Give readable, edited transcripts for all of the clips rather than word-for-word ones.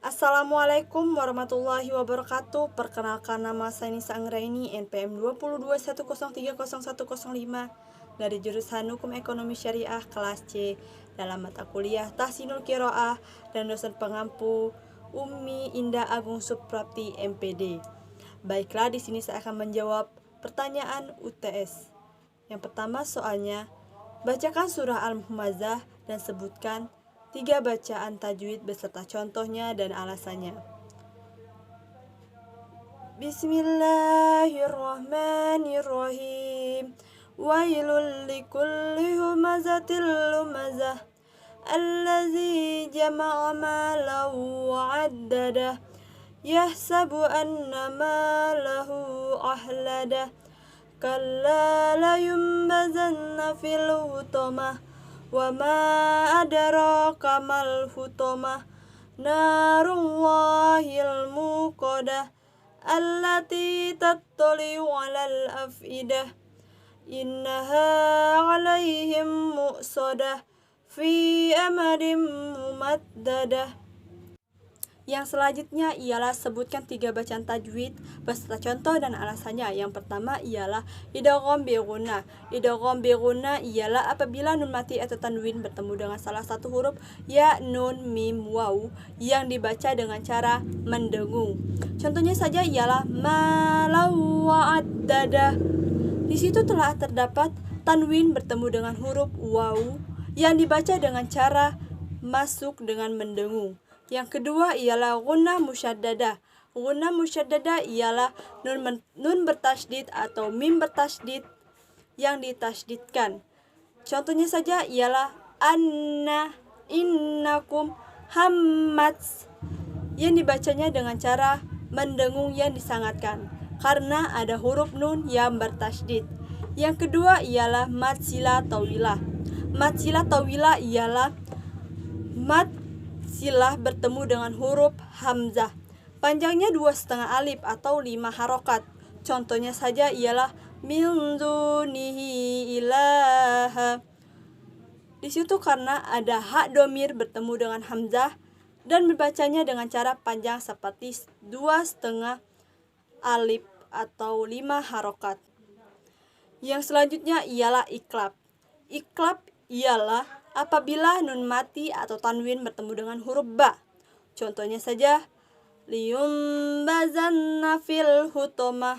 Assalamualaikum warahmatullahi wabarakatuh. Perkenalkan, nama saya Nisa Anggraini, NPM 221030105 dari jurusan Hukum Ekonomi Syariah kelas C dalam mata kuliah Tahsinul Qiraah dan dosen pengampu Ummi Indah Agung Suprapti MPD. Baiklah, di sini saya akan menjawab pertanyaan UTS. Yang pertama soalnya, bacakan surah Al-Humazah dan sebutkan 3 bacaan tajwid beserta contohnya dan alasannya. Bismillahirrahmanirrahim. Wailul likulli humazatil lumazah allazi jama'a malan wa 'addadah yahsabu anna malahu ahladah kalla la yumbazanna fil hutamah wa ma adraka mal hutamah narullahil muqadah allati tattali'u 'alal afidah innaha 'alaihim mu'sadah fi amadin mumaddadah. Yang selanjutnya ialah sebutkan 3 bacaan tajwid beserta contoh dan alasannya. Yang pertama ialah idgham bi gunnah. Idgham bi gunnah ialah apabila nun mati atau tanwin bertemu dengan salah satu huruf ya, nun, mim, waw yang dibaca dengan cara mendengung. Contohnya saja ialah malau wa'addadah. Di situ telah terdapat tanwin bertemu dengan huruf waw yang dibaca dengan cara masuk dengan mendengung. Yang kedua ialah gunnah musyaddadah. Gunnah musyaddadah ialah nun bertasydid atau mim bertasydid yang ditasydidkan. Contohnya saja ialah anna, innakum, hammats yang dibacanya dengan cara mendengung yang disangatkan karena ada huruf nun yang bertasydid. Yang kedua ialah mad sila tawilah. Mad sila tawilah ialah mad silah bertemu dengan huruf hamzah. Panjangnya 2,5 alif atau 5 harokat. Contohnya saja ialah min dunihi ilaha. Di situ karena ada hak domir bertemu dengan hamzah dan membacanya dengan cara panjang seperti 2,5 alif atau 5 harokat. Yang selanjutnya ialah iklab. Iklab ialah apabila nun mati atau tanwin bertemu dengan huruf ba. Contohnya saja liyumbazanna fil hutamah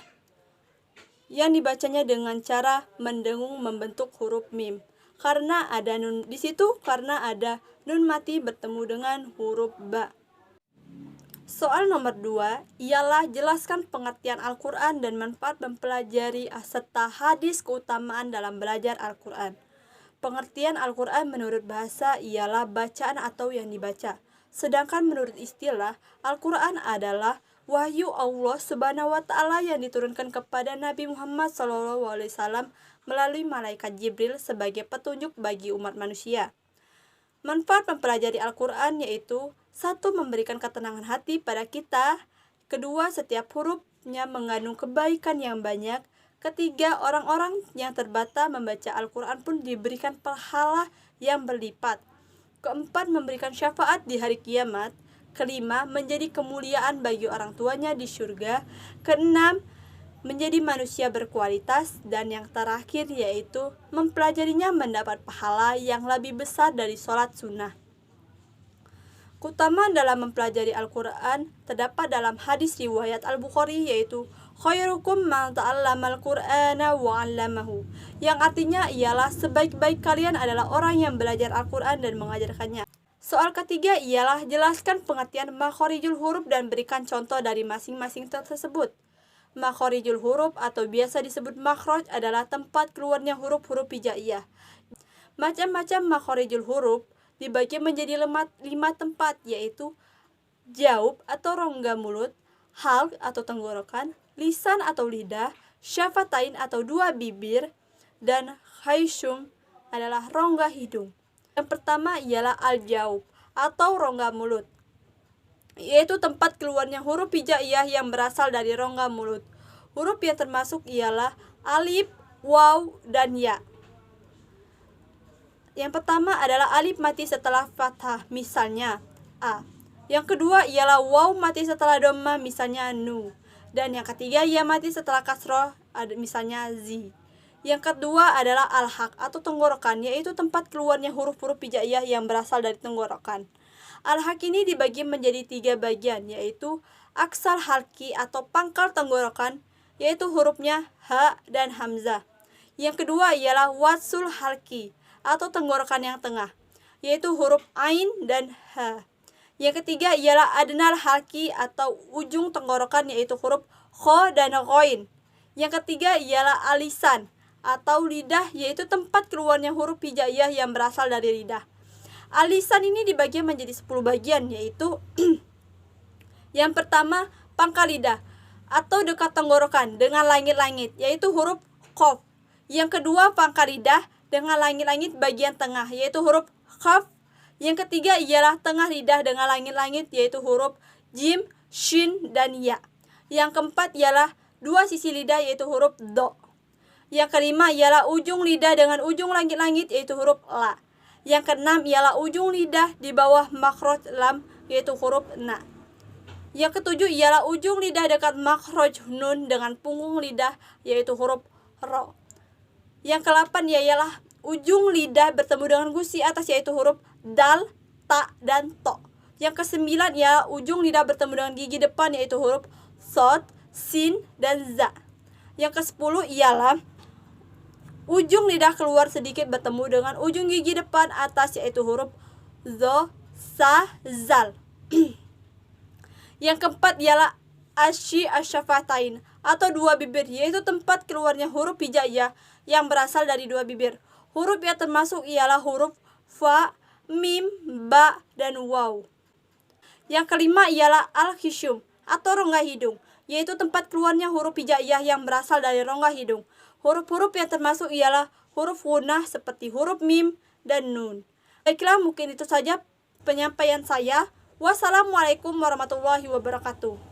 yang dibacanya dengan cara mendengung membentuk huruf mim. Karena ada nun di situ karena ada nun mati bertemu dengan huruf ba. Soal nomor 2 ialah jelaskan pengertian Al-Quran dan manfaat mempelajari serta hadis keutamaan dalam belajar Al-Quran. Pengertian Al-Quran menurut bahasa ialah bacaan atau yang dibaca. Sedangkan menurut istilah, Al-Quran adalah wahyu Allah Subhanahu wa Ta'ala yang diturunkan kepada Nabi Muhammad SAW melalui malaikat Jibril sebagai petunjuk bagi umat manusia. Manfaat mempelajari Al-Quran yaitu 1. Memberikan ketenangan hati pada kita. 2. Setiap hurufnya mengandung kebaikan yang banyak. 3. Orang-orang yang terbata membaca Al-Quran pun diberikan pahala yang berlipat. 4. Memberikan syafaat di hari kiamat. 5. Menjadi kemuliaan bagi orang tuanya di surga. 6. Menjadi manusia berkualitas. Dan yang terakhir yaitu mempelajarinya mendapat pahala yang lebih besar dari sholat sunnah. Keutamaan dalam mempelajari Al-Quran terdapat dalam hadis riwayat Al-Bukhari yaitu khairukum man ta'allamal Qur'ana wa 'allamahu, yang artinya ialah sebaik-baik kalian adalah orang yang belajar Al-Quran dan mengajarkannya. Soal ketiga ialah jelaskan pengertian makhorijul huruf dan berikan contoh dari masing-masing tersebut. Makhorijul huruf atau biasa disebut makhroj adalah tempat keluarnya huruf-huruf hijaiyah. Macam-macam makhorijul huruf dibagi menjadi 5 tempat yaitu jaub atau rongga mulut, halq atau tenggorokan, lisan atau lidah, syafatain atau 2 bibir, dan khayshum adalah rongga hidung. Yang pertama ialah al-jaub atau rongga mulut, yaitu tempat keluarnya huruf hijaiyah yang berasal dari rongga mulut. Huruf yang termasuk ialah alif, waw, dan ya. Yang pertama adalah alif mati setelah fathah, misalnya A. Yang kedua ialah waw mati setelah dhammah, misalnya nu. Dan yang ketiga ya mati setelah kasroh, misalnya zi. Yang kedua adalah al-haq atau tenggorokan, yaitu tempat keluarnya huruf-huruf hijaiyah yang berasal dari tenggorokan. Al-haq ini dibagi menjadi 3 bagian, yaitu aksar halki atau pangkal tenggorokan, yaitu hurufnya ha dan hamzah. Yang kedua ialah wasul halki atau tenggorokan yang tengah, yaitu huruf ain dan ha. Yang ketiga ialah adnal halki atau ujung tenggorokan, yaitu huruf kho dan ghoin. Yang ketiga ialah alisan atau lidah, yaitu tempat keluarnya huruf hijaiyah yang berasal dari lidah. Alisan ini dibagi menjadi 10 bagian, yaitu yang pertama pangkal lidah atau dekat tenggorokan dengan langit-langit, yaitu huruf qaf. Yang kedua pangkal lidah dengan langit-langit bagian tengah, yaitu huruf qaf. Yang ketiga ialah tengah lidah dengan langit-langit, yaitu huruf jim, shin, dan ya. Yang keempat ialah 2 sisi lidah, yaitu huruf do. Yang kelima ialah ujung lidah dengan ujung langit-langit, yaitu huruf la. Yang keenam ialah ujung lidah di bawah makhraj lam, yaitu huruf na. Yang ketujuh ialah ujung lidah dekat makhraj nun dengan punggung lidah, yaitu huruf ro. Yang ke-8 ialah ujung lidah bertemu dengan gusi atas, yaitu huruf dal, ta, dan to. Yang ke-9 ialah ujung lidah bertemu dengan gigi depan, yaitu huruf sod, sin, dan za. Yang ke-10 ialah ujung lidah keluar sedikit bertemu dengan ujung gigi depan atas, yaitu huruf zo, sa, zal. Yang keempat ialah asyafatain atau 2 bibir, yaitu tempat keluarnya huruf hijaiyah yang berasal dari 2 bibir. Huruf yang termasuk ialah huruf fa, mim, ba, dan waw. Yang kelima ialah al-khishum atau rongga hidung, yaitu tempat keluarnya huruf hijaiyah yang berasal dari rongga hidung. Huruf-huruf yang termasuk ialah huruf gunnah seperti huruf mim dan nun. Baiklah, mungkin itu saja penyampaian saya. Wassalamualaikum warahmatullahi wabarakatuh.